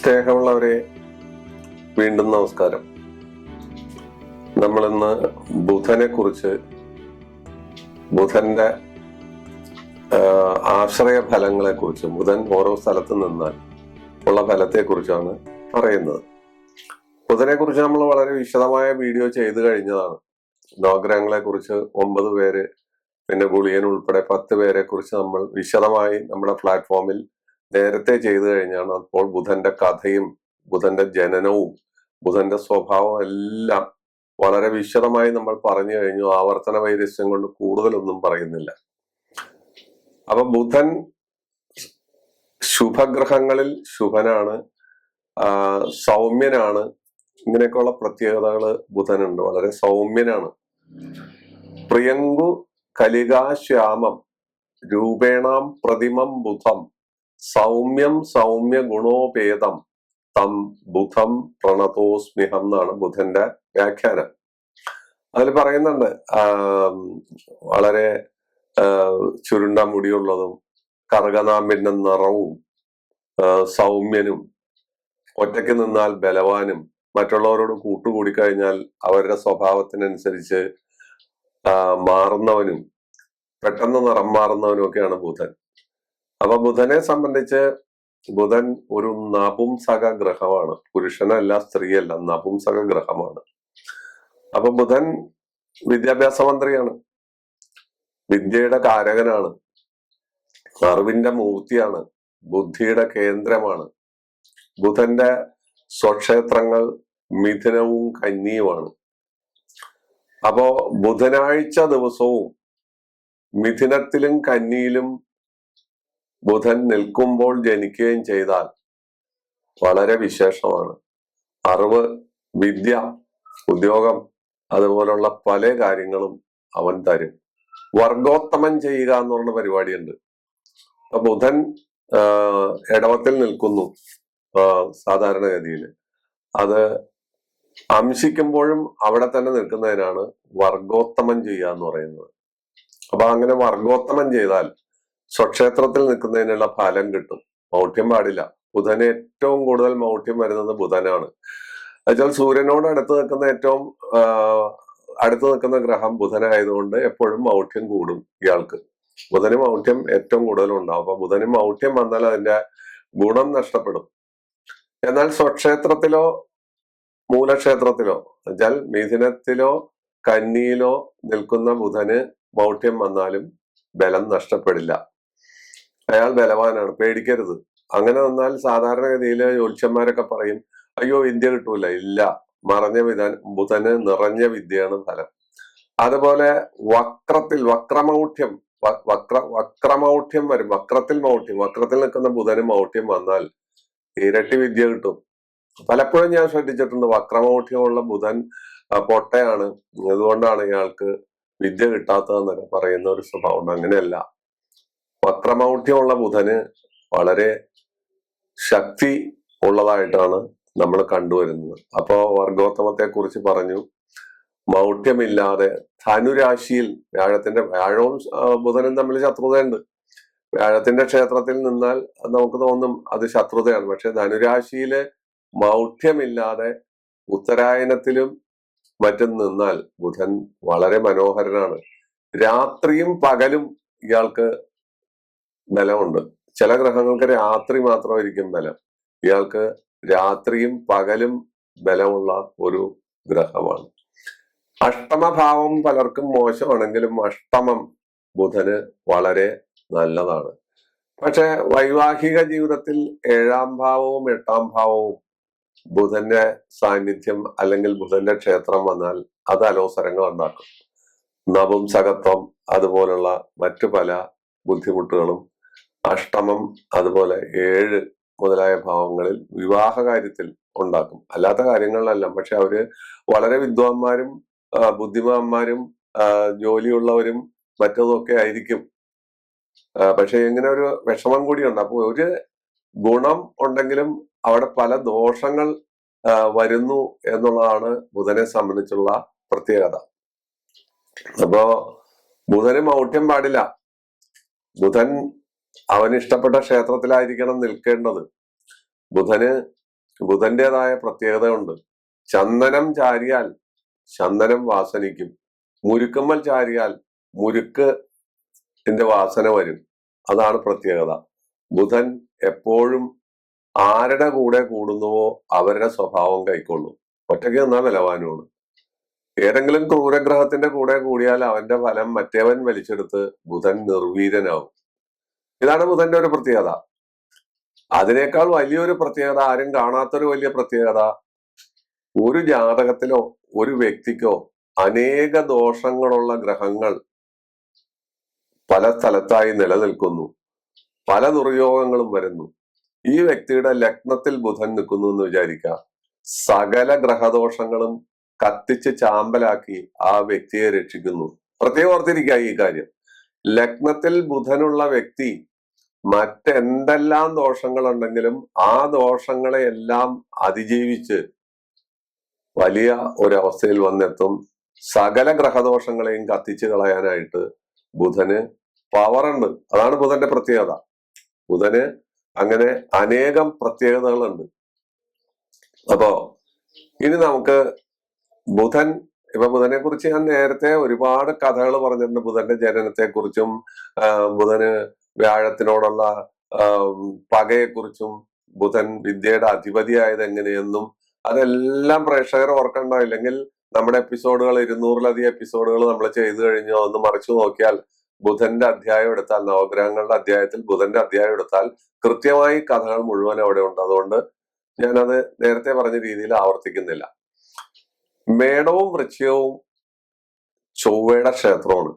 സ്നേഹമുള്ളവരെ, വീണ്ടും നമസ്കാരം. നമ്മളിന്ന് ബുധനെ കുറിച്ച്, ബുധന്റെ ആശ്രയ ഫലങ്ങളെ കുറിച്ച്, ബുധൻ ഓരോ സ്ഥലത്ത് നിന്നാൽ ഉള്ള ഫലത്തെ കുറിച്ചാണ് പറയുന്നത്. ബുധനെ കുറിച്ച് നമ്മൾ വളരെ വിശദമായ വീഡിയോ ചെയ്തു കഴിഞ്ഞതാണ്. നവഗ്രഹങ്ങളെ കുറിച്ച് 9 പേര്, പിന്നെ ഗുളിയൻ ഉൾപ്പെടെ 10 പേരെ കുറിച്ച് നമ്മൾ വിശദമായി നമ്മുടെ പ്ലാറ്റ്ഫോമിൽ നേരത്തെ ചെയ്തു കഴിഞ്ഞാണ്. അപ്പോൾ ബുധന്റെ കഥയും ബുധന്റെ ജനനവും ബുധന്റെ സ്വഭാവം എല്ലാം വളരെ വിശദമായി നമ്മൾ പറഞ്ഞു കഴിഞ്ഞു. ആവർത്തന വൈരസ്യം കൊണ്ട് കൂടുതലൊന്നും പറയുന്നില്ല. അപ്പൊ ബുധൻ ശുഭഗ്രഹങ്ങളിൽ ശുഭനാണ്, സൗമ്യനാണ്. ഇങ്ങനെയൊക്കെയുള്ള പ്രത്യേകതകള് ബുധനുണ്ട്. വളരെ സൗമ്യനാണ്. പ്രിയങ്കു കലികാശ്യാമം രൂപേണാം പ്രതിമം ബുധം സൗമ്യം സൗമ്യ ഗുണോപേതം തം ബുധം പ്രണതോസ്മിഹം എന്നാണ് ബുധന്റെ വ്യാഖ്യാനം. അതിൽ പറയുന്നുണ്ട്, വളരെ ചുരുണ്ട മുടിയുള്ളതും കറുകനാമ്പിന്റെ നിറവും സൗമ്യനും, ഒറ്റയ്ക്ക് നിന്നാൽ ബലവാനും, മറ്റുള്ളവരോട് കൂട്ടുകൂടിക്കഴിഞ്ഞാൽ അവരുടെ സ്വഭാവത്തിനനുസരിച്ച് മാറുന്നവനും, പെട്ടെന്ന് നിറം മാറുന്നവനും ഒക്കെയാണ് ബുധൻ. അപ്പൊ ബുധനെ സംബന്ധിച്ച് ബുധൻ ഒരു നപുംസക ഗ്രഹമാണ്. പുരുഷനല്ല, സ്ത്രീയല്ല, നപുംസക ഗ്രഹമാണ്. അപ്പൊ ബുധൻ വിദ്യാഭ്യാസ മന്ത്രിയാണ്, വിദ്യയുടെ കാരകനാണ്, അറിവിന്റെ മൂർത്തിയാണ്, ബുദ്ധിയുടെ കേന്ദ്രമാണ്. ബുധന്റെ സ്വക്ഷേത്രങ്ങൾ മിഥുനവും കന്നിയുമാണ്. അപ്പോ ബുധനാഴ്ച ദിവസവും മിഥുനത്തിലും കന്നിയിലും ബുധൻ നിൽക്കുമ്പോൾ ജനിക്കുകയും ചെയ്താൽ വളരെ വിശേഷമാണ്. അറിവ്, വിദ്യ, ഉദ്യോഗം, അതുപോലുള്ള പല കാര്യങ്ങളും അവൻ തരും. വർഗോത്തമം ചെയ്യുക എന്നുള്ള പരിപാടിയുണ്ട്. അപ്പൊ ബുധൻ ഇടവത്തിൽ നിൽക്കുന്നു സാധാരണഗതിയിൽ. അത് അംശിക്കുമ്പോഴും അവിടെ തന്നെ നിൽക്കുന്നതിനാണ് വർഗോത്തമം ചെയ്യുക എന്ന് പറയുന്നത്. അപ്പൊ അങ്ങനെ വർഗോത്തമം ചെയ്താൽ സ്വക്ഷേത്രത്തിൽ നിൽക്കുന്നതിനുള്ള ഫലം കിട്ടും. മൗഢ്യം പാടില്ല. ബുധന് ഏറ്റവും കൂടുതൽ മൗഢ്യം വരുന്നത് ബുധനാണ്. എന്നുവെച്ചാൽ സൂര്യനോട് അടുത്ത് നിൽക്കുന്ന ഗ്രഹം ബുധനായതുകൊണ്ട് എപ്പോഴും മൗഢ്യം കൂടും ഇയാൾക്ക്. ബുധന് മൗഢ്യം ഏറ്റവും കൂടുതൽ ഉണ്ടാവും. അപ്പൊ ബുധന് മൗഢ്യം വന്നാൽ അതിന്റെ ഗുണം നഷ്ടപ്പെടും. എന്നാൽ സ്വക്ഷേത്രത്തിലോ മൂലക്ഷേത്രത്തിലോ എന്നുവെച്ചാൽ മിഥുനത്തിലോ കന്നിയിലോ നിൽക്കുന്ന ബുധന് മൗഢ്യം വന്നാലും ബലം നഷ്ടപ്പെടില്ല. അയാൾ ബലവാനാണ്, പേടിക്കരുത്. അങ്ങനെ വന്നാൽ സാധാരണഗതിയിൽ ജ്യോത്സ്യന്മാരൊക്കെ പറയും, അയ്യോ വിദ്യ കിട്ടൂല. ഇല്ല, ബുധന് നിറഞ്ഞ വിദ്യയാണ് ഫലം. അതുപോലെ വക്രമൗഢ്യം വരും. വക്രത്തിൽ നിൽക്കുന്ന ബുധന് മൗഢ്യം വന്നാൽ ഇരട്ടി വിദ്യ കിട്ടും. പലപ്പോഴും ഞാൻ ശ്രദ്ധിച്ചിട്ടുണ്ട്, വക്രമൗഢ്യമുള്ള ബുധൻ പൊട്ടയാണ്, അതുകൊണ്ടാണ് ഇയാൾക്ക് വിദ്യ കിട്ടാത്തതെന്നൊക്കെ പറയുന്ന ഒരു സ്വഭാവം. അങ്ങനെയല്ല, വക്രമൗഢ്യമുള്ള ബുധന് വളരെ ശക്തി ഉള്ളതായിട്ടാണ് നമ്മൾ കണ്ടുവരുന്നത്. അപ്പോ വർഗോത്തമത്തെ കുറിച്ച് പറഞ്ഞു. മൗഢ്യമില്ലാതെ ധനുരാശിയിൽ വ്യാഴവും ബുധനും തമ്മിൽ ശത്രുതയുണ്ട്. വ്യാഴത്തിന്റെ ക്ഷേത്രത്തിൽ നിന്നാൽ നമുക്ക് തോന്നും അത് ശത്രുതയാണ്. പക്ഷെ ധനുരാശിയില് മൗഢ്യമില്ലാതെ ഉത്തരായനത്തിലും മറ്റും നിന്നാൽ ബുധൻ വളരെ മനോഹരനാണ്. രാത്രിയും പകലും ഇയാൾക്ക് ബലമുണ്ട്. ചില ഗ്രഹങ്ങൾക്ക് രാത്രി മാത്രമായിരിക്കും ബലം. ഇയാൾക്ക് രാത്രിയും പകലും ബലമുള്ള ഒരു ഗ്രഹമാണ്. അഷ്ടമഭാവം പലർക്കും മോശമാണെങ്കിലും അഷ്ടമം ബുധന് വളരെ നല്ലതാണ്. പക്ഷെ വൈവാഹിക ജീവിതത്തിൽ 7ാം ഭാവവും 8ാം ഭാവവും ബുധന്റെ സാന്നിധ്യം അല്ലെങ്കിൽ ബുധന്റെ ക്ഷേത്രം വന്നാൽ അത് അലോസരങ്ങൾ ഉണ്ടാക്കും. നപുംസകത്വം, അതുപോലുള്ള മറ്റു പല ബുദ്ധിമുട്ടുകളും അഷ്ടമം, അതുപോലെ 7 മുതലായ ഭാവങ്ങളിൽ വിവാഹ കാര്യത്തിൽ ഉണ്ടാക്കും. അല്ലാത്ത കാര്യങ്ങളിലെല്ലാം. പക്ഷെ അവര് വളരെ വിദ്വാന്മാരും ബുദ്ധിമാന്മാരും ജോലിയുള്ളവരും മറ്റതൊക്കെ ആയിരിക്കും. പക്ഷെ ഇങ്ങനെ ഒരു വിഷമം കൂടിയുണ്ട്. അപ്പൊ ഒരു ഗുണം ഉണ്ടെങ്കിലും അവിടെ പല ദോഷങ്ങൾ വരുന്നു എന്നുള്ളതാണ് ബുധനെ സംബന്ധിച്ചുള്ള പ്രത്യേകത. അപ്പോ ബുധന് മൗഢ്യം പാടില്ല. ബുധൻ അവന് ഇഷ്ടപ്പെട്ട ക്ഷേത്രത്തിലായിരിക്കണം നിൽക്കേണ്ടത്. ബുധന് ബുധന്റേതായ പ്രത്യേകത ഉണ്ട്. ചന്ദനം ചാരിയാൽ ചന്ദനം വാസനിക്കും, മുരുക്കുമ്മൽ ചാരിയാൽ മുരുക്കിന്റെ വാസന വരും. അതാണ് പ്രത്യേകത. ബുധൻ എപ്പോഴും ആരുടെ കൂടെ കൂടുന്നുവോ അവരുടെ സ്വഭാവം കൈക്കൊള്ളും. ഒറ്റയ്ക്ക് നിന്നാൽ ബലവാനുമാണ്. ഏതെങ്കിലും ക്രൂരഗ്രഹത്തിന്റെ കൂടെ കൂടിയാൽ അവന്റെ ഫലം മറ്റേവൻ വലിച്ചെടുത്ത് ബുധൻ നിർവീര്യനാവും. ഇതാണ് ബുധന്റെ ഒരു പ്രത്യേകത. അതിനേക്കാൾ വലിയൊരു പ്രത്യേകത, ആരും കാണാത്തൊരു വലിയ പ്രത്യേകത, ഒരു ജാതകത്തിലോ ഒരു വ്യക്തിക്കോ അനേക ദോഷങ്ങളുള്ള ഗ്രഹങ്ങൾ പല സ്ഥലത്തായി നിലനിൽക്കുന്നു, പല ദുർയോഗങ്ങളും വരുന്നു. ഈ വ്യക്തിയുടെ ലഗ്നത്തിൽ ബുധൻ നിൽക്കുന്നു എന്ന് വിചാരിക്കുക, സകല ഗ്രഹദോഷങ്ങളും കത്തിച്ച് ചാമ്പലാക്കി ആ വ്യക്തിയെ രക്ഷിക്കുന്നു. പ്രത്യേകം ഓർത്തിരിക്കുക ഈ കാര്യം. ലഗ്നത്തിൽ ബുധനുള്ള വ്യക്തി മറ്റെന്തെല്ലാം ദോഷങ്ങളുണ്ടെങ്കിലും ആ ദോഷങ്ങളെ എല്ലാം അതിജീവിച്ച് വലിയ ഒരവസ്ഥയിൽ വന്നെത്തും. സകല ഗ്രഹദോഷങ്ങളെയും കത്തിച്ചു കളയാനായിട്ട് ബുധന് പവറുണ്ട്. അതാണ് ബുധന്റെ പ്രത്യേകത. ബുധന് അങ്ങനെ അനേകം പ്രത്യേകതകളുണ്ട്. അപ്പോ ഇനി നമുക്ക് ബുധനെ കുറിച്ച് ഞാൻ നേരത്തെ ഒരുപാട് കഥകൾ പറഞ്ഞിട്ടുണ്ട്. ബുധന്റെ ജനനത്തെ കുറിച്ചും ബുധന് വ്യാഴത്തിനോടുള്ള പകയെക്കുറിച്ചും ബുധൻ വിദ്യയുടെ അധിപതിയായത് എങ്ങനെയെന്നും അതെല്ലാം പ്രേക്ഷകർ ഓർക്കണ്ട. ഇല്ലെങ്കിൽ നമ്മുടെ എപ്പിസോഡുകൾ 200-ലധികം എപ്പിസോഡുകൾ നമ്മൾ ചെയ്തു കഴിഞ്ഞു. ഒന്ന് മറിച്ചു നോക്കിയാൽ ബുധന്റെ അധ്യായം എടുത്താൽ, നവഗ്രഹങ്ങളുടെ അധ്യായത്തിൽ ബുധന്റെ അധ്യായം എടുത്താൽ കൃത്യമായി കഥകൾ മുഴുവൻ അവിടെ ഉണ്ട്. അതുകൊണ്ട് ഞാനത് നേരത്തെ പറഞ്ഞ രീതിയിൽ ആവർത്തിക്കുന്നില്ല. മേടവും വൃശ്ചികവും ചൊവ്വയുടെ ക്ഷേത്രമാണ്.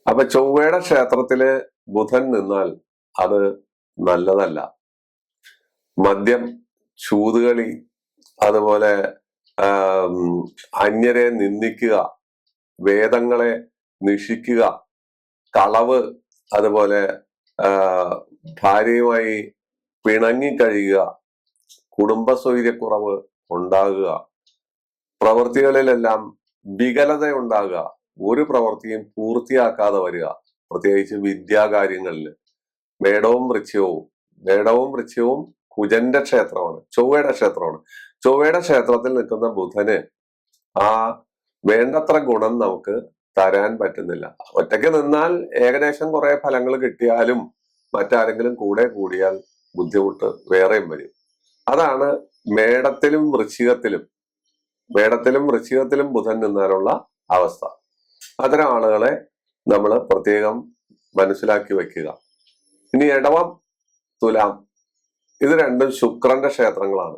അപ്പൊ ചൊവ്വയുടെ ക്ഷേത്രത്തില് ബുധൻ നിന്നാൽ അത് നല്ലതല്ല. മദ്യം, ചൂതുകളി, അതുപോലെ അന്യരെ നിന്ദിക്കുക, വേദങ്ങളെ നിഷിക്കുക, കളവ്, അതുപോലെ ഭാര്യയുമായി പിണങ്ങിക്കഴിയുക, കുടുംബസൗകര്യക്കുറവ് ഉണ്ടാകുക, പ്രവൃത്തികളിലെല്ലാം വികലത ഉണ്ടാകുക, ഒരു പ്രവൃത്തിയും പൂർത്തിയാക്കാതെ വരിക, പ്രത്യേകിച്ച് വിദ്യാകാര്യങ്ങളിൽ. മേടവും വൃശ്ചികവും കുജന്റെ ക്ഷേത്രമാണ്, ചൊവ്വയുടെ ക്ഷേത്രമാണ്. ചൊവ്വയുടെ ക്ഷേത്രത്തിൽ നിൽക്കുന്ന ബുധന് ആ വേണ്ടത്ര ഗുണം നമുക്ക് തരാൻ പറ്റുന്നില്ല. ഒറ്റയ്ക്ക് നിന്നാൽ ഏകദേശം കുറെ ഫലങ്ങൾ കിട്ടിയാലും മറ്റാരെങ്കിലും കൂടെ കൂടിയാൽ ബുദ്ധിമുട്ട് വേറെയും വരും. അതാണ് മേടത്തിലും വൃശ്ചികത്തിലും ബുധൻ നിന്നാലുള്ള അവസ്ഥ. അത്തരം ആളുകളെ നമ്മൾ പ്രത്യേകം മനസ്സിലാക്കി വെക്കുക. ഇനി ഇടവം, തുലാം, ഇത് രണ്ടും ശുക്രന്റെ ക്ഷേത്രങ്ങളാണ്.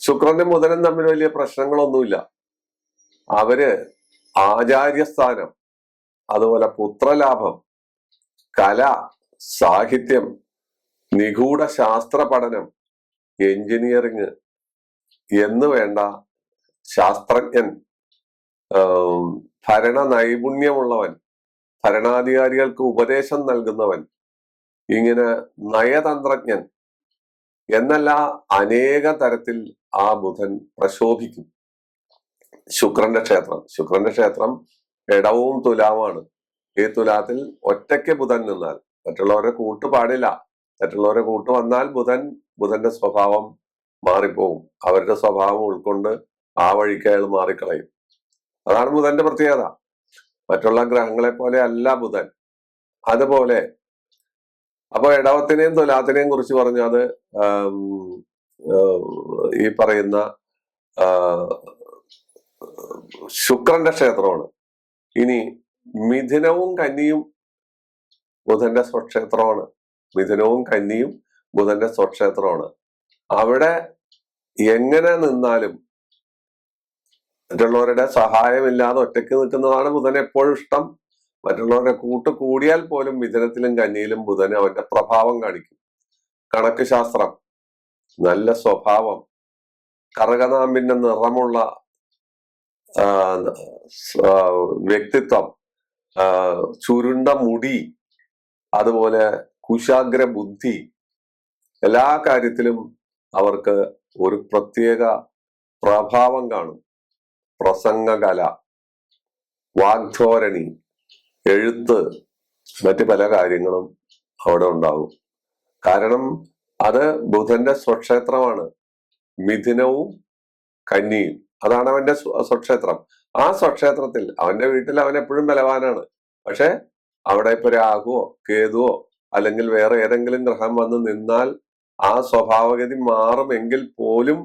ശുക്രനും ബുധനും തമ്മിൽ വലിയ പ്രശ്നങ്ങളൊന്നുമില്ല. അവര് ആചാര്യസ്ഥാനം, അതുപോലെ പുത്രലാഭം, കല, സാഹിത്യം, നിഗൂഢ ശാസ്ത്ര പഠനം, എഞ്ചിനീയറിങ് എന്ന് വേണ്ട ശാസ്ത്രജ്ഞൻ, ഭരണ നൈപുണ്യമുള്ളവൻ, ഭരണാധികാരികൾക്ക് ഉപദേശം നൽകുന്നവൻ, ഇങ്ങനെ നയതന്ത്രജ്ഞൻ എന്നല്ല അനേക തരത്തിൽ ആ ബുധൻ പ്രശോഭിക്കും. ശുക്രന്റെ ക്ഷേത്രം ഇടവും തുലാമാണ്. ഈ തുലാത്തിൽ ഒറ്റയ്ക്ക് ബുധൻ നിന്നാൽ, മറ്റുള്ളവരെ കൂട്ട് പാടില്ല. മറ്റുള്ളവരെ കൂട്ട് വന്നാൽ ബുധന്റെ സ്വഭാവം മാറിപ്പോവും. അവരുടെ സ്വഭാവം ഉൾക്കൊണ്ട് ആ വഴിക്ക് അയാൾ മാറിക്കളയും. അതാണ് ബുധന്റെ പ്രത്യേകത. മറ്റുള്ള ഗ്രഹങ്ങളെ പോലെ അല്ല ബുധൻ. അതുപോലെ അപ്പൊ ഇടവത്തിനെയും തുലാത്തിനെയും കുറിച്ച് പറഞ്ഞു. അത് ഈ പറയുന്ന ശുക്രന്റെ ക്ഷേത്രമാണ്. ഇനി മിഥുനവും കന്നിയും ബുധന്റെ സ്വക്ഷേത്രമാണ്. അവിടെ എങ്ങനെ നിന്നാലും മറ്റുള്ളവരുടെ സഹായമില്ലാതെ ഒറ്റയ്ക്ക് നിൽക്കുന്നതാണ് ബുധന് എപ്പോഴും ഇഷ്ടം. മറ്റുള്ളവരുടെ കൂട്ട് കൂടിയാൽ പോലും മിഥുനത്തിലും കന്നിയിലും ബുധന് അവന്റെ പ്രഭാവം കാണിക്കും. കണക്ക് ശാസ്ത്രം, നല്ല സ്വഭാവം, കറുകനാമ്പിന്റെ നിറമുള്ള വ്യക്തിത്വം, ചുരുണ്ട മുടി, അതുപോലെ കുശാഗ്ര ബുദ്ധി, എല്ലാ കാര്യത്തിലും അവർക്ക് ഒരു പ്രത്യേക പ്രഭാവം കാണും. പ്രസംഗകല, വാഗ്ധോരണി, എഴുത്ത്, മറ്റു പല കാര്യങ്ങളും അവിടെ ഉണ്ടാകും. കാരണം അത് ബുധന്റെ സ്വക്ഷേത്രമാണ്. മിഥുനവും കന്നിയും, അതാണ് അവന്റെ സ്വക്ഷേത്രം. ആ സ്വക്ഷേത്രത്തിൽ അവന്റെ വീട്ടിൽ അവൻ എപ്പോഴും ബലവാനാണ്. പക്ഷെ അവിടെ ഇപ്പൊ രാഹുവോ കേതുവോ അല്ലെങ്കിൽ വേറെ ഏതെങ്കിലും ഗ്രഹം വന്ന് നിന്നാൽ ആ സ്വഭാവഗതി മാറുമെങ്കിൽ പോലും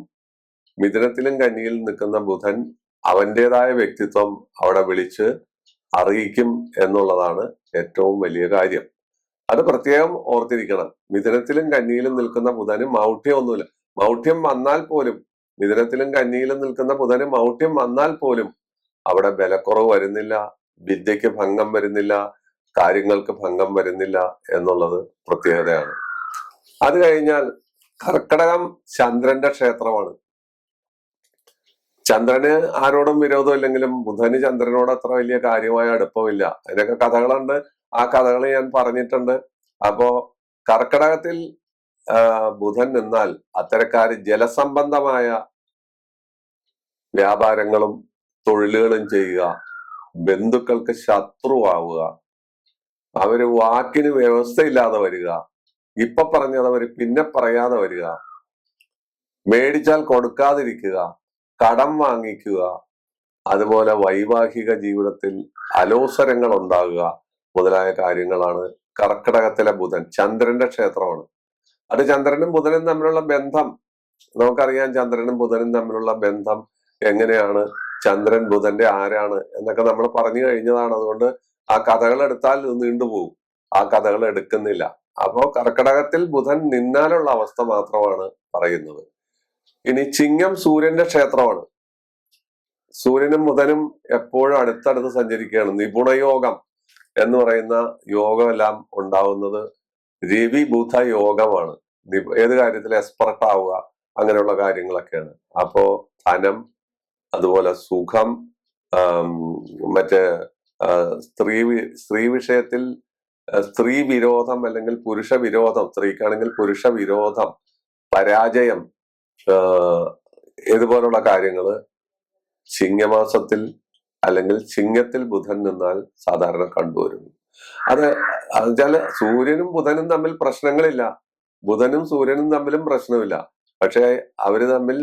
മിഥുനത്തിലും കന്നിയിലും നിൽക്കുന്ന ബുധൻ അവന്റേതായ വ്യക്തിത്വം അവിടെ വിളിച്ച് അറിയിക്കും എന്നുള്ളതാണ് ഏറ്റവും വലിയ കാര്യം. അത് പ്രത്യേകം ഓർത്തിരിക്കണം. മിഥുനത്തിലും കന്നിയിലും നിൽക്കുന്ന ബുധന് മൗഢ്യമൊന്നുമില്ല. മൗഢ്യം വന്നാൽ പോലും, മിഥുനത്തിലും കന്നിയിലും നിൽക്കുന്ന ബുധന് മൗഢ്യം വന്നാൽ പോലും അവിടെ ബലക്കുറവ് വരുന്നില്ല, വിദ്യക്ക് ഭംഗം വരുന്നില്ല, കാര്യങ്ങൾക്ക് ഭംഗം വരുന്നില്ല എന്നുള്ളത് പ്രത്യേകതയാണ്. അത് കഴിഞ്ഞാൽ കർക്കടകം ചന്ദ്രന്റെ ക്ഷേത്രമാണ്. ചന്ദ്രന് ആരോടും വിരോധമില്ലെങ്കിലും ബുധന് ചന്ദ്രനോട് അത്ര വലിയ കാര്യമായ അടുപ്പമില്ല. അതിനൊക്കെ കഥകളുണ്ട്, ആ കഥകൾ ഞാൻ പറഞ്ഞിട്ടുണ്ട്. അപ്പോ കർക്കടകത്തിൽ ബുധൻ നിന്നാൽ അത്തരക്കാര് ജലസംബന്ധമായ വ്യാപാരങ്ങളും തൊഴിലുകളും ചെയ്യുക, ബന്ധുക്കൾക്ക് ശത്രുവാവുക, അവര് വാക്കിന് വ്യവസ്ഥയില്ലാതെ വരിക, ഇപ്പൊ പറഞ്ഞത് അവര് പിന്നെ പറയാതെ വരിക, മേടിച്ചാൽ കൊടുക്കാതിരിക്കുക, കടം വാങ്ങിക്കുക, അതുപോലെ വൈവാഹിക ജീവിതത്തിൽ അലോസരങ്ങൾ ഉണ്ടാകുക മുതലായ കാര്യങ്ങളാണ് കർക്കിടകത്തിലെ ബുധൻ. ചന്ദ്രന്റെ ക്ഷേത്രമാണ്. അത് ചന്ദ്രനും ബുധനും തമ്മിലുള്ള ബന്ധം നമുക്കറിയാം. ചന്ദ്രനും ബുധനും തമ്മിലുള്ള ബന്ധം എങ്ങനെയാണ്, ചന്ദ്രൻ ബുധന്റെ ആരാണ് എന്നൊക്കെ നമ്മൾ പറഞ്ഞു കഴിഞ്ഞതാണ്. അതുകൊണ്ട് ആ കഥകൾ എടുത്താൽ നീണ്ടുപോകും. ആ കഥകൾ എടുക്കുന്നില്ല. അപ്പോ കർക്കിടകത്തിൽ ബുധൻ നിന്നാലുള്ള അവസ്ഥ മാത്രമാണ് പറയുന്നത്. ഇനി ചിങ്ങം സൂര്യന്റെ ക്ഷേത്രമാണ്. സൂര്യനും ബുധനും എപ്പോഴും അടുത്തടുത്ത് സഞ്ചരിക്കുകയാണ്. നിപുണയോഗം എന്ന് പറയുന്ന യോഗമെല്ലാം ഉണ്ടാവുന്നത് രവി ബുധ യോഗമാണ്. ഏത് കാര്യത്തിൽ എക്സ്പെർട്ട് ആവുക, അങ്ങനെയുള്ള കാര്യങ്ങളൊക്കെയാണ്. അപ്പോ ധനം, അതുപോലെ സുഖം, മറ്റേ സ്ത്രീ വിഷയത്തിൽ സ്ത്രീ വിരോധം അല്ലെങ്കിൽ പുരുഷ വിരോധം, സ്ത്രീക്കാണെങ്കിൽ പുരുഷ വിരോധം, പരാജയം, ഇതുപോലുള്ള കാര്യങ്ങള് ചിങ്ങമാസത്തിൽ അല്ലെങ്കിൽ ചിങ്ങത്തിൽ ബുധൻ നിന്നാൽ സാധാരണ കണ്ടുവരുന്നു. അത് വെച്ചാല് സൂര്യനും ബുധനും തമ്മിൽ പ്രശ്നങ്ങളില്ല, ബുധനും സൂര്യനും തമ്മിലും പ്രശ്നമില്ല. പക്ഷെ അവര് തമ്മിൽ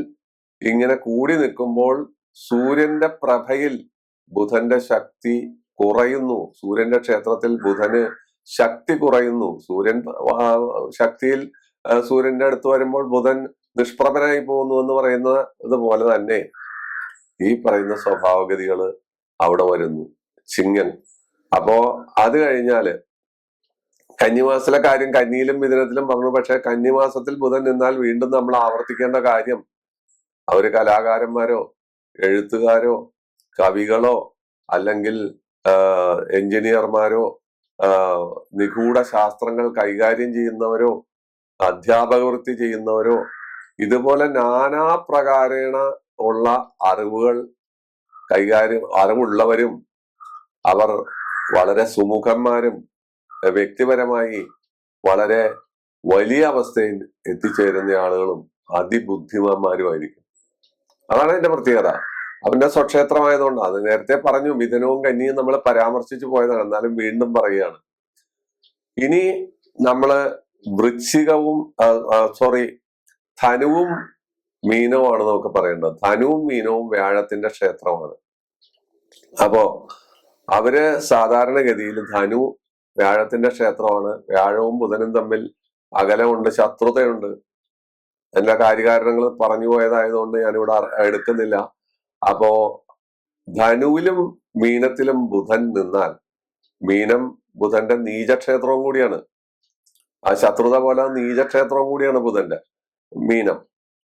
ഇങ്ങനെ കൂടി നിൽക്കുമ്പോൾ സൂര്യന്റെ പ്രഭയിൽ ബുധന്റെ ശക്തി കുറയുന്നു. സൂര്യന്റെ ക്ഷേത്രത്തിൽ ബുധന് ശക്തി കുറയുന്നു. സൂര്യൻ ശക്തിയിൽ സൂര്യന്റെ അടുത്ത് വരുമ്പോൾ ബുധൻ നിഷ്പ്രഭനായി പോകുന്നു എന്ന് പറയുന്നത് ഇതുപോലെ തന്നെ ഈ പറയുന്ന സ്വഭാവഗതികള് അവിടെ വരുന്നു ചിങ്ങൻ. അപ്പോ അത് കഴിഞ്ഞാല് കന്നിമാസത്തിലെ കാര്യം കന്നിയിലും മിഥുനത്തിലും പറഞ്ഞു. പക്ഷെ കന്നിമാസത്തിൽ ബുധൻ നിന്നാൽ വീണ്ടും നമ്മൾ ആവർത്തിക്കേണ്ട കാര്യം, അവര് കലാകാരന്മാരോ എഴുത്തുകാരോ കവികളോ അല്ലെങ്കിൽ എഞ്ചിനീയർമാരോ നിഗൂഢ ശാസ്ത്രങ്ങൾ കൈകാര്യം ചെയ്യുന്നവരോ അധ്യാപക വൃത്തി ചെയ്യുന്നവരോ ഇതുപോലെ നാനാ പ്രകാരേണ ഉള്ള അറിവുകൾ അറിവുള്ളവരും അവർ വളരെ സുമുഖന്മാരും വ്യക്തിപരമായി വളരെ വലിയ അവസ്ഥയിൽ എത്തിച്ചേരുന്ന ആളുകളും അതിബുദ്ധിമാന്മാരുമായിരിക്കും. അതാണ് അതിന്റെ പ്രത്യേകത. അവന്റെ സ്വക്ഷേത്രമായതുകൊണ്ട്. അത് നേരത്തെ പറഞ്ഞു, മിഥുനവും കന്നിയും നമ്മൾ പരാമർശിച്ചു പോയതാണ്, എന്നാലും വീണ്ടും പറയുകയാണ്. ഇനി നമ്മള് വൃശ്ചികവും ധനുവും മീനവുമാണ് നമുക്ക് പറയേണ്ടത്. ധനുവും മീനവും വ്യാഴത്തിന്റെ ക്ഷേത്രമാണ്. അപ്പോ അവര് സാധാരണഗതിയിൽ ധനു വ്യാഴത്തിന്റെ ക്ഷേത്രമാണ്. വ്യാഴവും ബുധനും തമ്മിൽ അകലമുണ്ട്, ശത്രുതയുണ്ട്. എല്ലാ കാര്യകാരണങ്ങൾ പറഞ്ഞു പോയതായതുകൊണ്ട് ഞാനിവിടെ എടുക്കുന്നില്ല. അപ്പോ ധനുവിലും മീനത്തിലും ബുധൻ നിന്നാൽ, മീനം ബുധന്റെ നീചക്ഷേത്രവും കൂടിയാണ്. ആ ശത്രുത പോലെ നീചക്ഷേത്രവും കൂടിയാണ് ബുധന്റെ മീനം.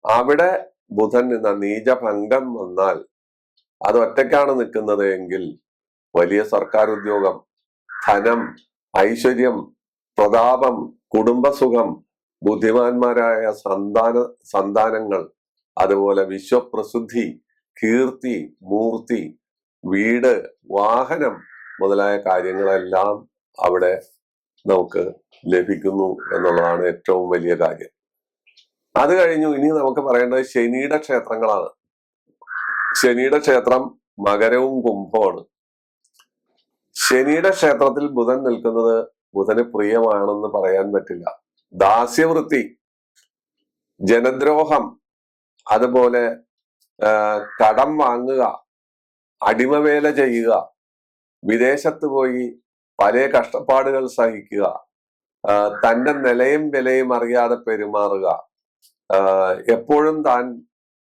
അവിടെ ബുധൻ നിന്ന നീചഭംഗം വന്നാൽ അത് ഒറ്റയ്ക്കാണ് നിൽക്കുന്നത് എങ്കിൽ വലിയ സർക്കാർ ഉദ്യോഗം, ധനം, ഐശ്വര്യം, പ്രതാപം, കുടുംബസുഖം, ബുദ്ധിമാന്മാരായ സന്താനങ്ങൾ, അതുപോലെ വിശ്വപ്രസിദ്ധി, കീർത്തി, മൂർത്തി, വീട്, വാഹനം മുതലായ കാര്യങ്ങളെല്ലാം അവിടെ നമുക്ക് ലഭിക്കുന്നു എന്നുള്ളതാണ് ഏറ്റവും വലിയ കാര്യം. അത് കഴിഞ്ഞു ഇനി നമുക്ക് പറയേണ്ടത് ശനിയുടെ ക്ഷേത്രങ്ങളാണ്. ശനിയുടെ ക്ഷേത്രം മകരവും കുംഭമാണ്. ശനിയുടെ ക്ഷേത്രത്തിൽ ബുധൻ നിൽക്കുന്നത് ബുധന് പ്രിയമാണെന്ന് പറയാൻ പറ്റില്ല. ദാസ്യവൃത്തി, ജനദ്രോഹം, അതുപോലെ കടം വാങ്ങുക, അടിമവേല ചെയ്യുക, വിദേശത്ത് പോയി പല കഷ്ടപ്പാടുകൾ സഹിക്കുക, തന്റെ നിലയും വിലയും അറിയാതെ പെരുമാറുക, എപ്പോഴും താൻ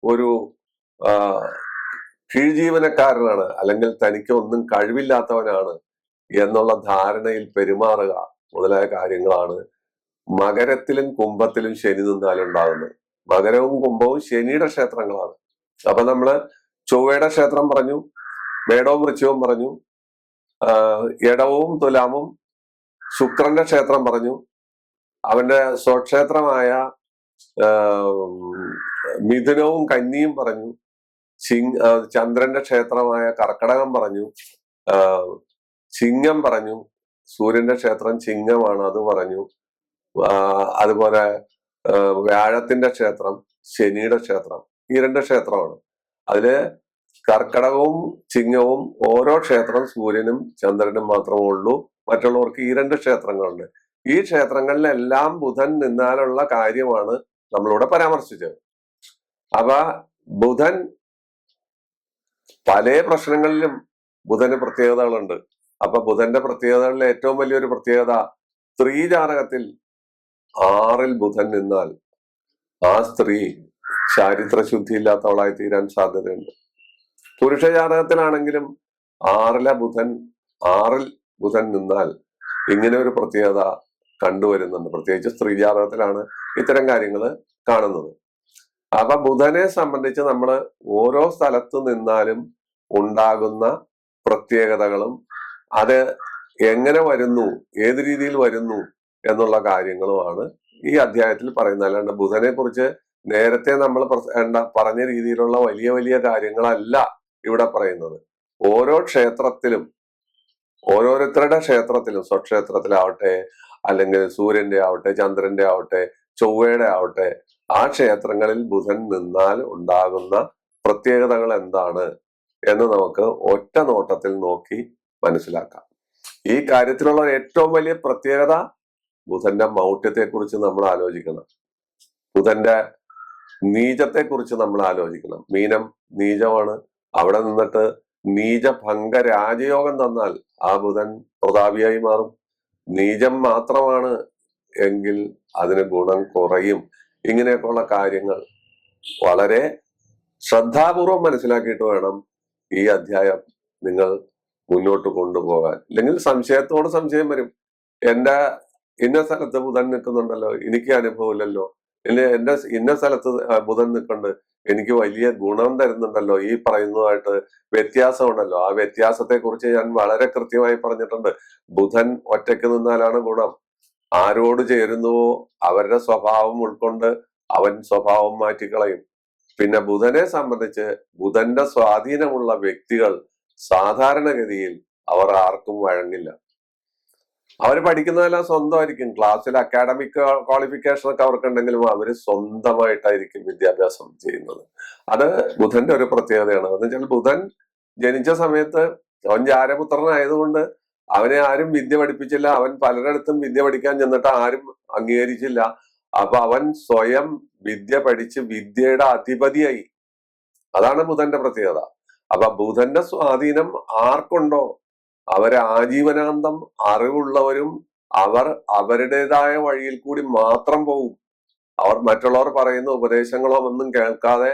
ഒരു കീഴ്ജീവനക്കാരനാണ്, അല്ലെങ്കിൽ തനിക്ക് ഒന്നും കഴിവില്ലാത്തവനാണ് എന്നുള്ള ധാരണയിൽ പെരുമാറുക മുതലായ കാര്യങ്ങളാണ് മകരത്തിലും കുംഭത്തിലും ശനി നിന്നാലും ഉണ്ടാകുന്നത്. മകരവും കുംഭവും ശനിയുടെ ക്ഷേത്രങ്ങളാണ്. അപ്പൊ നമ്മള് ചൊവ്വയുടെ ക്ഷേത്രം പറഞ്ഞു, മേടവും വൃശ്ചികവും പറഞ്ഞു, ഇടവും തുലാമും ശുക്രന്റെ ക്ഷേത്രം പറഞ്ഞു, അവന്റെ സ്വക്ഷേത്രമായ മിഥുനവും കന്നിയും പറഞ്ഞു, ചന്ദ്രന്റെ ക്ഷേത്രമായ കർക്കടകം പറഞ്ഞു, ചിങ്ങം പറഞ്ഞു, സൂര്യന്റെ ക്ഷേത്രം ചിങ്ങമാണ് അത് പറഞ്ഞു, അതുപോലെ വ്യാഴത്തിന്റെ ക്ഷേത്രം, ശനിയുടെ ക്ഷേത്രം, ഈ രണ്ട് ക്ഷേത്രമാണ്. അതില് കർക്കടകവും ചിങ്ങവും ഓരോ ക്ഷേത്രം സൂര്യനും ചന്ദ്രനും മാത്രമേ ഉള്ളൂ. മറ്റുള്ളവർക്ക് ഈ രണ്ട് ക്ഷേത്രങ്ങളുണ്ട്. ഈ ക്ഷേത്രങ്ങളിലെല്ലാം ബുധൻ നിന്നാലുള്ള കാര്യമാണ് നമ്മളിവിടെ പരാമർശിച്ചത്. അപ്പൊ ബുധൻ പല പ്രശ്നങ്ങളിലും ബുധന് പ്രത്യേകതകളുണ്ട്. അപ്പൊ ബുധന്റെ പ്രത്യേകതകളിൽ ഏറ്റവും വലിയൊരു പ്രത്യേകത, സ്ത്രീ ജാതകത്തിൽ 6 ബുധൻ നിന്നാൽ ആ സ്ത്രീ ചാരിത്ര ശുദ്ധി ഇല്ലാത്തവളായി തീരാൻ സാധ്യതയുണ്ട്. പുരുഷ ജാതകത്തിലാണെങ്കിലും 6 ബുധൻ നിന്നാൽ ഇങ്ങനെ ഒരു പ്രത്യേകത കണ്ടുവരുന്നുണ്ട്. പ്രത്യേകിച്ച് സ്ത്രീ ജാതകത്തിലാണ് ഇത്തരം കാര്യങ്ങൾ കാണുന്നത്. അപ്പൊ ബുധനെ സംബന്ധിച്ച് നമ്മൾ ഓരോ സ്ഥലത്ത് നിന്നാലും ഉണ്ടാകുന്ന പ്രത്യേകതകളും അത് എങ്ങനെ വരുന്നു, ഏത് രീതിയിൽ വരുന്നു എന്നുള്ള കാര്യങ്ങളുമാണ് ഈ അധ്യായത്തിൽ പറയുന്നത്. അല്ലാണ്ട് ബുധനെ കുറിച്ച് നേരത്തെ നമ്മൾ പറഞ്ഞ രീതിയിലുള്ള വലിയ വലിയ കാര്യങ്ങളല്ല ഇവിടെ പറയുന്നത്. ഓരോ ക്ഷേത്രത്തിലും, ഓരോരുത്തരുടെ ക്ഷേത്രത്തിലും, സ്വക്ഷേത്രത്തിലാവട്ടെ, അല്ലെങ്കിൽ സൂര്യന്റെ ആവട്ടെ, ചന്ദ്രന്റെ ആവട്ടെ, ചൊവ്വയുടെ ആവട്ടെ, ആ ക്ഷേത്രങ്ങളിൽ ബുധൻ നിന്നാൽ ഉണ്ടാകുന്ന പ്രത്യേകതകൾ എന്താണ് എന്ന് നമുക്ക് ഒറ്റ നോട്ടത്തിൽ നോക്കി മനസ്സിലാക്കാം. ഈ കാര്യത്തിലുള്ള ഏറ്റവും വലിയ പ്രത്യേകത ബുധന്റെ മൗഢ്യത്തെ കുറിച്ച് നമ്മൾ ആലോചിക്കണം. ബുധന്റെ നീചത്തെ കുറിച്ച് നമ്മൾ ആലോചിക്കണം. മീനം നീചമാണ്. അവിടെ നിന്നിട്ട് നീചഭംഗ രാജയോഗം തന്നാൽ ആ ബുധൻ പ്രതാപിയായി മാറും. നീചം മാത്രമാണ് എങ്കിൽ അതിന് ഗുണം കുറയും. ഇങ്ങനെയൊക്കെയുള്ള കാര്യങ്ങൾ വളരെ ശ്രദ്ധാപൂർവം മനസ്സിലാക്കിയിട്ട് വേണം ഈ അധ്യായം നിങ്ങൾ മുന്നോട്ട് കൊണ്ടുപോകാൻ. ഇല്ലെങ്കിൽ സംശയത്തോട് സംശയം വരും. എന്റെ ഇന്ന സ്ഥലത്ത് ബുധൻ നിൽക്കുന്നുണ്ടല്ലോ, എനിക്ക് അനുഭവമില്ലല്ലോ, എന്റെ ഇന്ന സ്ഥലത്ത് ബുധൻ നിൽക്കുന്നുണ്ട്, എനിക്ക് വലിയ ഗുണം തരുന്നുണ്ടല്ലോ, ഈ പറയുന്നതായിട്ട് വ്യത്യാസമുണ്ടല്ലോ. ആ വ്യത്യാസത്തെ കുറിച്ച് ഞാൻ വളരെ കൃത്യമായി പറഞ്ഞിട്ടുണ്ട്. ബുധൻ ഒറ്റയ്ക്ക് നിന്നാലാണ് ഗുണം. ആരോട് ചേരുന്നുവോ അവരുടെ സ്വഭാവം ഉൾക്കൊണ്ട് അവൻ സ്വഭാവം മാറ്റിക്കളയും. പിന്നെ ബുധനെ സംബന്ധിച്ച് ബുധന്റെ സ്വാധീനമുള്ള വ്യക്തികൾ സാധാരണഗതിയിൽ അവർ ആർക്കും വഴങ്ങില്ല. അവർ പഠിക്കുന്നതെല്ലാം സ്വന്തമായിരിക്കും. ക്ലാസ്സിൽ അക്കാഡമിക് ക്വാളിഫിക്കേഷൻ ഒക്കെ അവർക്കുണ്ടെങ്കിലും അവര് സ്വന്തമായിട്ടായിരിക്കും വിദ്യാഭ്യാസം ചെയ്യുന്നത്. അത് ബുധന്റെ ഒരു പ്രത്യേകതയാണ്. എന്ന് വെച്ചാൽ ബുധൻ ജനിച്ച സമയത്ത് അവൻ ജാരപുത്രനായതുകൊണ്ട് അവനെ ആരും വിദ്യ പഠിപ്പിച്ചില്ല. അവൻ പലരിടത്തും വിദ്യ പഠിക്കാൻ ചെന്നിട്ട് ആരും അംഗീകരിച്ചില്ല. അപ്പൊ അവൻ സ്വയം വിദ്യ പഠിച്ച് വിദ്യയുടെ അധിപതിയായി. അതാണ് ബുധന്റെ പ്രത്യേകത. അപ്പൊ ബുധന്റെ സ്വാധീനം ആർക്കുണ്ടോ അവരെ ആജീവനാന്തം അറിവുള്ളവരും അവർ അവരുടേതായ വഴിയിൽ കൂടി മാത്രം പോകും. അവർ മറ്റുള്ളവർ പറയുന്ന ഉപദേശങ്ങളോ ഒന്നും കേൾക്കാതെ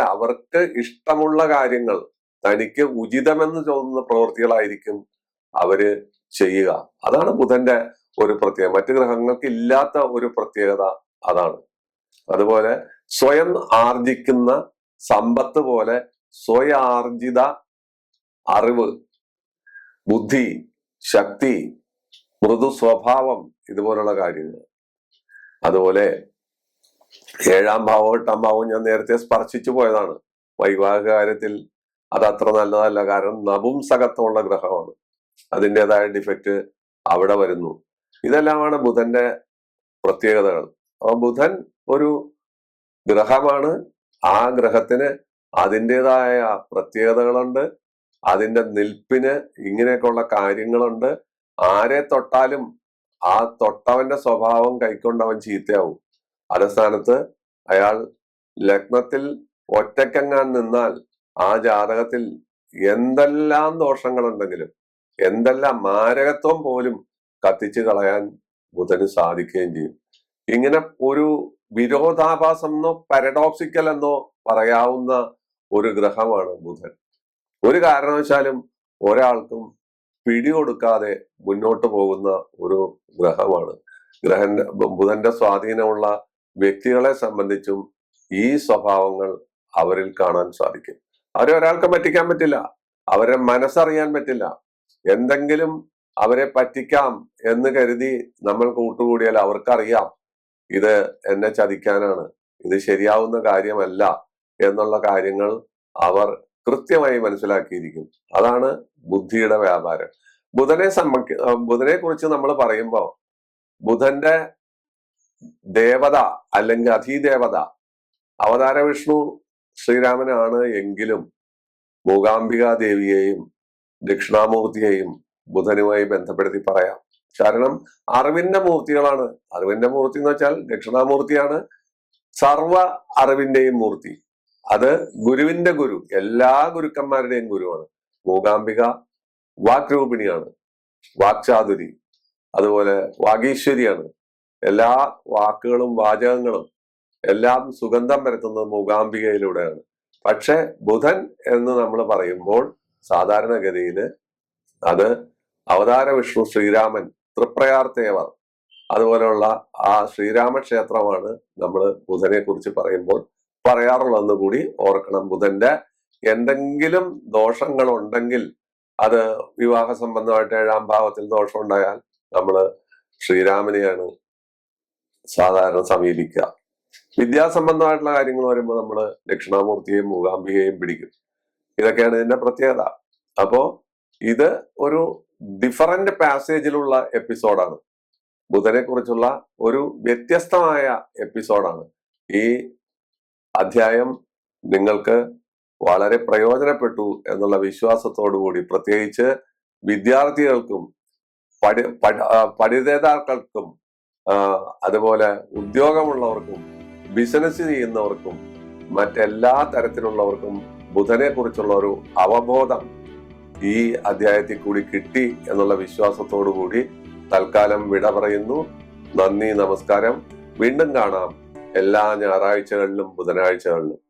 അവർക്ക് ഇഷ്ടമുള്ള കാര്യങ്ങൾ, തനിക്ക് ഉചിതമെന്ന് തോന്നുന്ന പ്രവൃത്തികളായിരിക്കും അവര് ചെയ്യുക. അതാണ് ബുധന്റെ ഒരു പ്രത്യേകത. മറ്റു ഗ്രഹങ്ങൾക്ക് ഇല്ലാത്ത ഒരു പ്രത്യേകത അതാണ്. അതുപോലെ സ്വയം ആർജിക്കുന്ന സമ്പത്ത് പോലെ സ്വയാർജിത അറിവ്, ബുദ്ധി, ശക്തി, മൃദു സ്വഭാവം, ഇതുപോലുള്ള കാര്യങ്ങൾ. അതുപോലെ 7-ാം ഭാവവും 8-ാം ഭാവവും ഞാൻ നേരത്തെ സ്പർശിച്ചു പോയതാണ്. വൈവാഹിക കാര്യത്തിൽ അത് അത്ര നല്ലതല്ല. കാരണം നപുംസകത്വമുള്ള ഗ്രഹമാണ്. അതിൻ്റെതായ ഡിഫക്റ്റ് അവിടെ വരുന്നു. ഇതെല്ലാമാണ് ബുധന്റെ പ്രത്യേകതകൾ. അപ്പൊ ബുധൻ ഒരു ഗ്രഹമാണ്. ആ ഗ്രഹത്തിന് അതിൻ്റെതായ പ്രത്യേകതകളുണ്ട്. അതിന്റെ നിൽപ്പിന് ഇങ്ങനെയൊക്കെയുള്ള കാര്യങ്ങളുണ്ട്. ആരെ തൊട്ടാലും ആ തൊട്ടവന്റെ സ്വഭാവം കൈക്കൊണ്ടവൻ ചീത്തയാവും. അതേ സ്ഥാനത്ത് അയാൾ ലഗ്നത്തിൽ ഒറ്റക്കെങ്ങാൻ നിന്നാൽ ആ ജാതകത്തിൽ എന്തെല്ലാം ദോഷങ്ങളുണ്ടെങ്കിലും എന്തെല്ലാം മാരകത്വം പോലും കത്തിച്ചു കളയാൻ ബുധന് സാധിക്കുകയും ചെയ്യും. ഇങ്ങനെ ഒരു വിരോധാഭാസം എന്നോ പാരഡോക്സിക്കൽ എന്നോ പറയാവുന്ന ഒരു ഗ്രഹമാണ് ബുധൻ. ഒരു കാരണവശാലും ഒരാൾക്കും പിടികൊടുക്കാതെ മുന്നോട്ട് പോകുന്ന ഒരു ഗ്രഹമാണ്. ബുധന്റെ സ്വാധീനമുള്ള വ്യക്തികളെ സംബന്ധിച്ചും ഈ സ്വഭാവങ്ങൾ അവരിൽ കാണാൻ സാധിക്കും. അവരെ ഒരാൾക്ക് പറ്റിക്കാൻ പറ്റില്ല, അവരെ മനസ്സറിയാൻ പറ്റില്ല. എന്തെങ്കിലും അവരെ പറ്റിക്കാം എന്ന് കരുതി നമ്മൾ കൂട്ടുകൂടിയാൽ അവർക്കറിയാം ഇത് എന്നെ ചതിക്കാനാണ്, ഇത് ശരിയാവുന്ന കാര്യമല്ല എന്നുള്ള കാര്യങ്ങൾ അവർ കൃത്യമായി മനസ്സിലാക്കിയിരിക്കും. അതാണ് ബുദ്ധിയുടെ വ്യാപാരം. ബുധനെ കുറിച്ച് നമ്മൾ പറയുമ്പോൾ ബുധന്റെ ദേവത അല്ലെങ്കിൽ അധിദേവത അവതാര വിഷ്ണു ശ്രീരാമനാണ് എങ്കിലും മൂകാംബിക ദേവിയെയും ദക്ഷിണാമൂർത്തിയെയും ബുധനുമായി ബന്ധപ്പെടുത്തി പറയാം. കാരണം അറിവിന്റെ മൂർത്തികളാണ്. അറിവിന്റെ മൂർത്തി എന്ന് വെച്ചാൽ ദക്ഷിണാമൂർത്തിയാണ് സർവ അറിവിന്റെയും മൂർത്തി. അത് ഗുരുവിന്റെ ഗുരു, എല്ലാ ഗുരുക്കന്മാരുടെയും ഗുരുവാണ്. മൂകാംബിക വാക്രൂപിണിയാണ്, വാക്ചാതുരി, അതുപോലെ വാഗീശ്വരിയാണ്. എല്ലാ വാക്കുകളും വാചകങ്ങളും എല്ലാം സുഗന്ധം പരത്തുന്നത് മൂകാംബികയിലൂടെയാണ്. പക്ഷെ ബുധൻ എന്ന് നമ്മൾ പറയുമ്പോൾ സാധാരണഗതിയിൽ അത് അവതാര വിഷ്ണു ശ്രീരാമൻ, തൃപ്രയാർത്തേവർ, അതുപോലെയുള്ള ആ ശ്രീരാമക്ഷേത്രമാണ് നമ്മൾ ബുധനെ കുറിച്ച് പറയുമ്പോൾ പറയാറുള്ളതെന്ന് കൂടി ഓർക്കണം. ബുധന്റെ എന്തെങ്കിലും ദോഷങ്ങൾ ഉണ്ടെങ്കിൽ അത് വിവാഹ സംബന്ധമായിട്ട് 7ാം ഭാവത്തിൽ ദോഷം ഉണ്ടായാൽ നമ്മൾ ശ്രീരാമനെയാണ് സാധാരണ സമീപിക്കുക. വിദ്യാസംബന്ധമായിട്ടുള്ള കാര്യങ്ങൾ വരുമ്പോൾ നമ്മൾ ദക്ഷിണാമൂർത്തിയെയും മൂകാംബികയെയും പിടിക്കും. ഇതൊക്കെയാണ് ഇതിന്റെ പ്രത്യേകത. അപ്പോ ഇത് ഒരു ഡിഫറന്റ് പാസേജിലുള്ള എപ്പിസോഡാണ്. ബുധനെ കുറിച്ചുള്ള ഒരു വ്യത്യസ്തമായ എപ്പിസോഡാണ്. ഈ അധ്യായം നിങ്ങൾക്ക് വളരെ പ്രയോജനപ്പെട്ടു എന്നുള്ള വിശ്വാസത്തോടു കൂടി, പ്രത്യേകിച്ച് വിദ്യാർത്ഥികൾക്കും പഠിതാക്കൾക്കും അതുപോലെ ഉദ്യോഗമുള്ളവർക്കും ബിസിനസ് ചെയ്യുന്നവർക്കും മറ്റെല്ലാ തരത്തിലുള്ളവർക്കും ബുധനെ കുറിച്ചുള്ള ഒരു അവബോധം ഈ അധ്യായത്തിൽ കൂടി കിട്ടി എന്നുള്ള വിശ്വാസത്തോടു കൂടി തൽക്കാലം വിട പറയുന്നു. നന്ദി, നമസ്കാരം. വീണ്ടും കാണാം എല്ലാ ഞായറാഴ്ചകളിലും ബുധനാഴ്ചകളിലും.